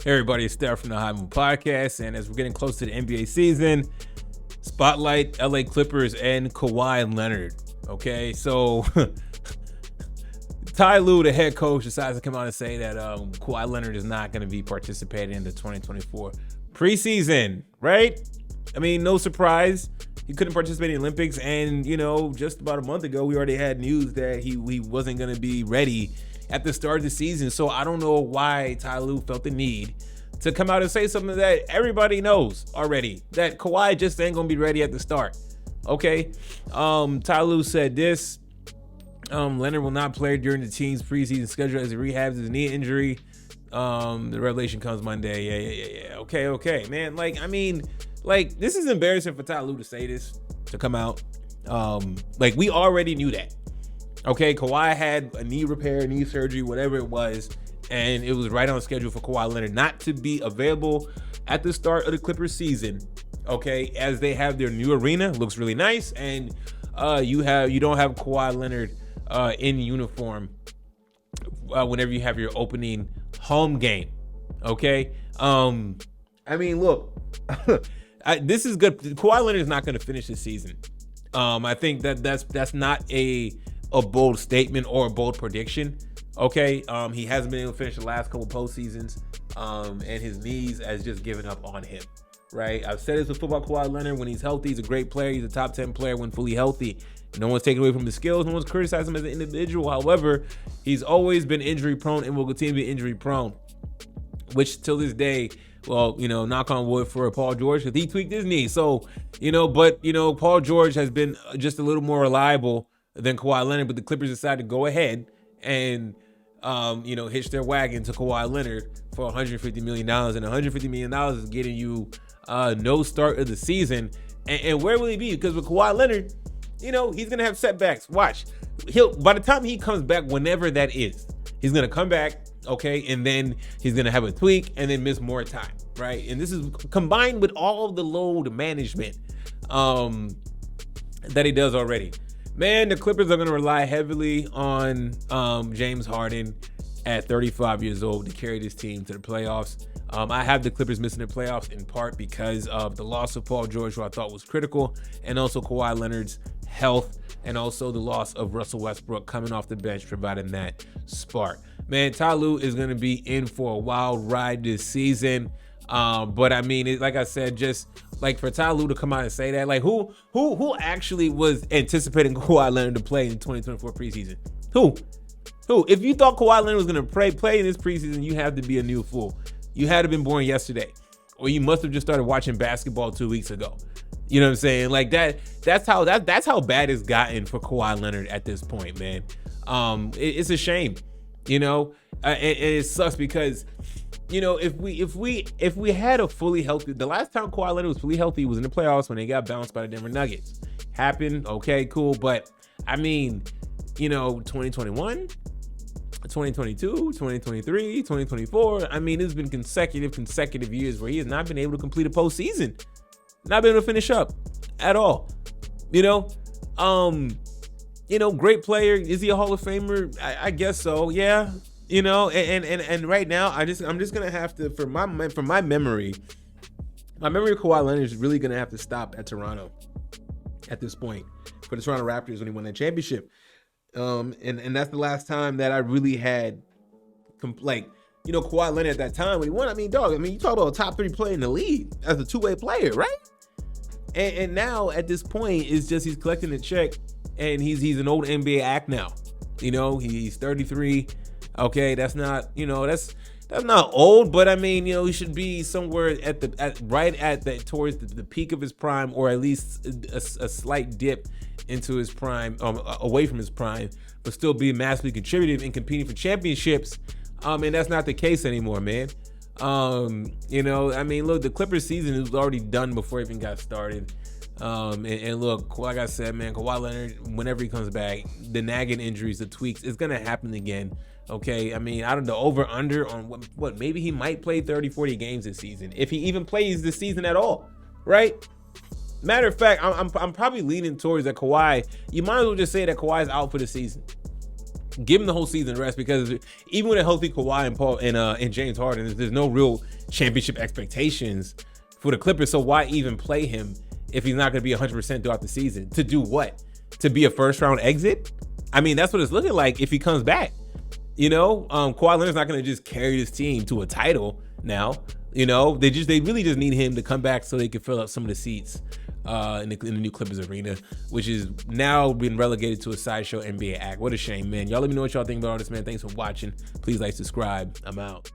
Hey everybody, it's Steph from the High Move Podcast, and as we're getting close to the NBA season, spotlight LA Clippers and Kawhi Leonard. Okay, so Ty Lue, the head coach, decides to come out and say that Kawhi Leonard is not going to be participating in the 2024 preseason, right? I mean, no surprise. He couldn't participate in the Olympics, and, just about a month ago, we already had news that he wasn't going to be ready at the start of the season. So I don't know why Ty Lue felt the need to come out and say something that everybody knows already, that Kawhi just ain't going to be ready at the start. Okay. Ty Lue said this. Leonard will not play during the team's preseason schedule as he rehabs his knee injury. The revelation comes Monday. Yeah. Okay, man. This is embarrassing for Ty Lue to say this, to come out. We already knew that. Okay, Kawhi had a knee repair, knee surgery, whatever it was, and it was right on schedule for Kawhi Leonard not to be available at the start of the Clippers season. Okay, as they have their new arena, looks really nice, and you don't have Kawhi Leonard in uniform whenever you have your opening home game. Okay, look, this is good. Kawhi Leonard is not going to finish this season. I think that's not a bold statement or a bold prediction. Okay, he hasn't been able to finish the last couple postseasons, and his knees has just given up on him. Right, I've said this with football. Kawhi Leonard, when he's healthy, he's a great player. He's a top 10 player when fully healthy. No one's taking away from his skills. No one's criticizing him as an individual. However, he's always been injury prone and will continue to be injury prone, which till this day, knock on wood for Paul George, because he tweaked his knee. So, Paul George has been just a little more reliable than Kawhi Leonard, but the Clippers decided to go ahead and, hitch their wagon to Kawhi Leonard for $150 million. And $150 million is getting you no start of the season. And where will he be? Because with Kawhi Leonard, he's going to have setbacks. Watch. By the time he comes back, whenever that is, he's going to come back, okay, and then he's going to have a tweak and then miss more time, right? And this is combined with all of the load management that he does already. Man, the Clippers are going to rely heavily on James Harden at 35 years old to carry this team to the playoffs. I have the Clippers missing the playoffs in part because of the loss of Paul George, who I thought was critical, and also Kawhi Leonard's health, and also the loss of Russell Westbrook coming off the bench, providing that spark. Man, Ty Lue is going to be in for a wild ride this season. But like I said, just like for Ty Lue to come out and say that, like who actually was anticipating Kawhi Leonard to play in 2024 preseason? Who? If you thought Kawhi Leonard was going to play in this preseason, you have to be a new fool. You had to have been born yesterday, or you must have just started watching basketball 2 weeks ago. You know what I'm saying? Like that's how bad it's gotten for Kawhi Leonard at this point, man. It's a shame, and it sucks because, if we had a fully healthy, the last time Kawhi Leonard was fully healthy was in the playoffs when they got bounced by the Denver Nuggets. Happened, okay, cool, but 2021, 2022, 2023, 2024. It's been consecutive years where he has not been able to complete a postseason, not been able to finish up at all. Great player. Is he a Hall of Famer? I guess so. Yeah. And right now I'm just gonna have to, for my memory of Kawhi Leonard is really gonna have to stop at Toronto at this point for the Toronto Raptors when he won that championship. And that's the last time that I really had Kawhi Leonard at that time when he won. You talk about a top 3 player in the league as a two-way player, right? And now at this point, it's just he's collecting a check, and he's an old NBA act now. He's 33. Okay, that's not that's not old, but he should be somewhere towards the peak of his prime, or at least a slight dip into his prime, away from his prime, but still be massively contributive and competing for championships. And that's not the case anymore, man. Look, the Clippers season was already done before it even got started. And look, like I said, man, Kawhi Leonard, whenever he comes back, the nagging injuries, the tweaks, it's going to happen again. Okay, I don't know, over under on what maybe he might play 30-40 games this season, if he even plays this season at all, right? Matter of fact, I'm probably leaning towards that Kawhi. You might as well just say that Kawhi's out for the season. Give him the whole season rest, because even with a healthy Kawhi and Paul and James Harden, there's no real championship expectations for the Clippers. So why even play him if he's not going to be 100% throughout the season? To do what? To be a first round exit? I mean, that's what it's looking like if he comes back. Kawhi Leonard's not going to just carry this team to a title now. They really just need him to come back so they can fill up some of the seats in the new Clippers arena, which is now been relegated to a sideshow NBA act. What a shame, man. Y'all let me know what y'all think about all this, man. Thanks for watching. Please like, subscribe. I'm out.